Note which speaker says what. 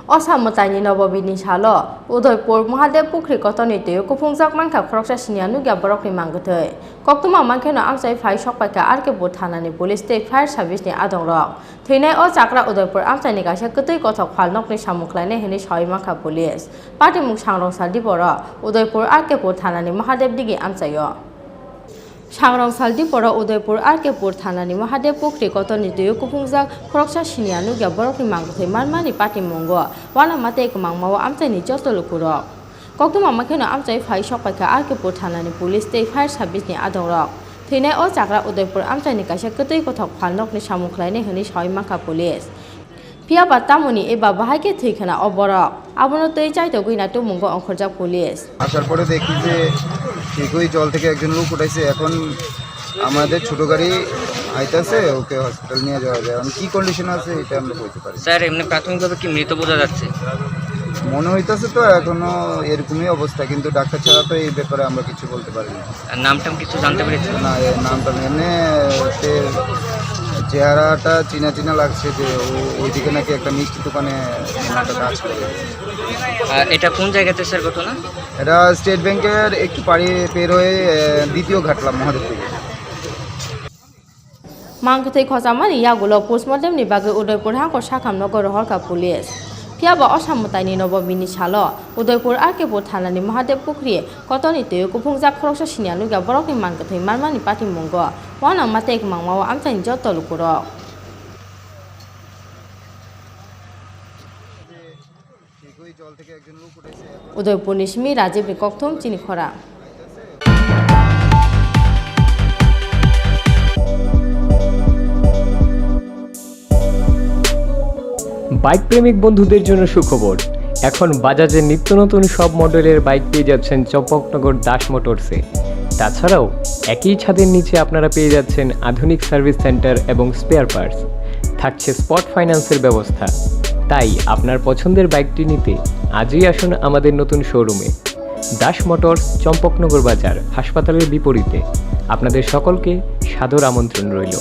Speaker 1: Ossa Mwtaini Nabami Salo, Udaipur Mahadev Pukhirini Twio Kuphungjak Khoroksa Chini Borokni Mangkwthwi. Koktuma Mangkwthwi Amchai Phai Sokpaika Arkepur Thanani Police State Fire Service ni Adongrok. Thwinai o Chakra Udaipur Amchaini Kaisa Kwtwi Kothok Phalnokni Samuklainai hini Soimangkha Police. Party Mung Khoroksa Tripura Udaipur Arkepur Thanani Mahadev digi Amchaio. Khoroksa Tripura Udaipur Arkepur Thanani Mahadev Pukhirini Twio Kuphungjak Khoroksa Chini Borokni Mangkwthwi Marmani Party Mungo Wana Mate Mangmawa Amchaini Jotolukurok. Koktuma Mangkwthwi Amchai Phai Sokpaika Arkepur Thanani Police State Fire Service ni Adongrok. Thwinai o Chakra Udaipur Amchaini Kaisa Kwtwi Kothok Phalnokni Samuklainai hini Soimangkha Police. Piaba Tamoni eba bahake thikana oborok abono tei chaito guina to mungo Khoroksa Police
Speaker 2: আসার পরে দেখি যে ঠিকই জল থেকে একজন লোক উঠাইছে এখন আমাদের ছোট গাড়ি আইতাছে ওকে হসপিটাল নিয়ে যাওয়া যায় এখন কি কন্ডিশন আছে এটা আমরা বলতে পারি
Speaker 3: স্যার এমনি প্রাথমিকভাবে কি মৃত বোঝা যাচ্ছে
Speaker 2: মনে হইতাছে তো এখনো এরকমই অবস্থা কিন্তু ডাক্তার ছাড়া তো এই ব্যাপারে আমরা কিছু বলতে পারি না
Speaker 3: নামটাম কিছু জানতে পেরেছেন
Speaker 2: না নামটা এমনি চেহারাটা চিনা চিনা লাগছে যে ওইদিকে নাকি একটা মিষ্টি দোকানে একটা কাজ করে
Speaker 3: এটা কোন জায়গাতে স্যার ঘটনা
Speaker 2: এটা স্টেট ব্যাংকের একটু পাড়ি পের হয়ে দ্বিতীয় ঘাটলাম মহাদেব থেকে
Speaker 1: Mangkwthwi Khochamani Yagulo Postmortem ni Bagui Udaipur Hangko Sakhamnogor Khoroksa Police. Piaba Ossa Mwtaini Nabami Salo, Udaipur Arkepur Thanani Mahadev Pukhirini Twio Kuphungjak Khoroksa Chini Borokni Mangkwthwi Marmani Party Mungo Wana Mate Mangmawa Amchaini Jotolukurok. Udaipur Nishmi Rajiv ni Kokthum Chini Khorang.
Speaker 4: Bike প্রেমিক বন্ধুদের জন্য সুখবর এখন বাজাজের নিত্য নতুন সব মডেলের bike পেয়ে যাচ্ছেন চম্পকনগর দাস মোটরসে তাছাড়াও একই ছাদের নিচে আপনারা পেয়ে যাচ্ছেন আধুনিক সার্ভিস সেন্টার এবং স্পেয়ার পার্টস থাকছে স্পট ফাইন্যান্সের ব্যবস্থা তাই আপনার পছন্দের বাইকটি নিতে আজই আসুন আমাদের নতুন শোরুমে দাস মোটরস চম্পকনগর বাজার হাসপাতালের বিপরীতে আপনাদের সকলকে সাদর আমন্ত্রণ রইল